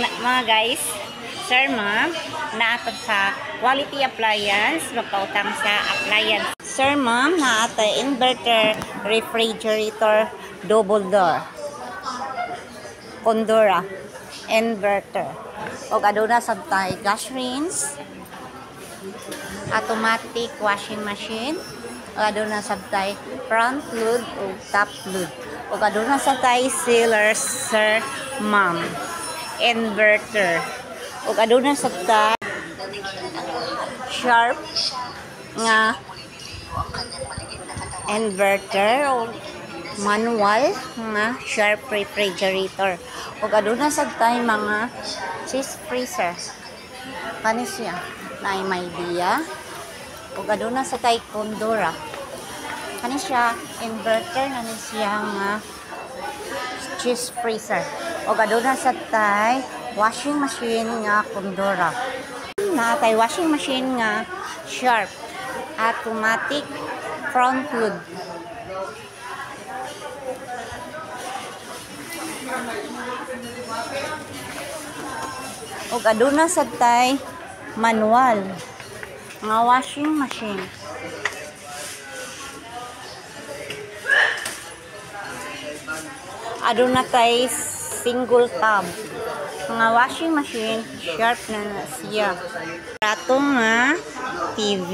mga guys, sir ma'am, naata sa quality appliance, magpautang sa appliance. Sir ma'am, naata inverter, refrigerator, double door, Condora, inverter. O aduna sabtay gas rinse, automatic washing machine, o aduna sabtay front load o top load. O aduna sabtay sealer, sir ma'am, inverter. O aduna sabtay sharp nga inverter o manual nga sharp refrigerator. O aduna sabtay mga cheese freezer. Kani siya na may dia. O aduna sabtay Condora. Kani siya inverter na siya nga cheese freezer. O aduna sabtay washing machine nga Condora. Natay washing machine nga sharp automatic front load. O aduna sabtay manual nga washing machine. Aduna tay single tab nga washing machine, sharp na siya. Rato nga TV.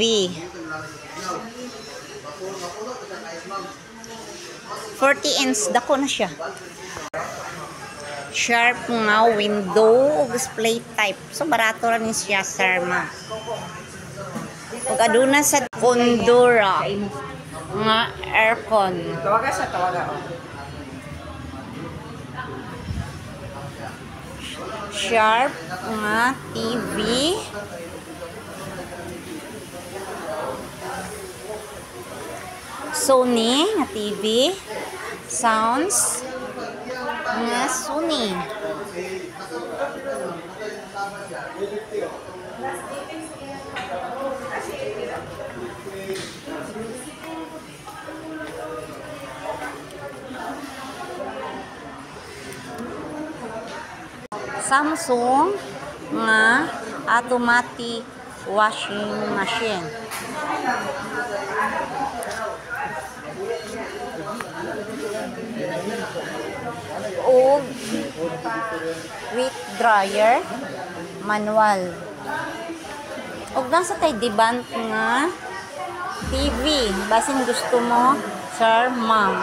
40 inch dako na siya. Sharp nga window o display type. So barato ra ni siya, sir ma. Ug aduna sa Condora nga aircon. Tawaga sa tawaga. Sharp nga TV. Sony nga TV. Sounds nga Sony. Samsung nga automatic washing machine. O with dryer manual. Og nasa tay diband nga TV basin gusto mo, sir ma'am.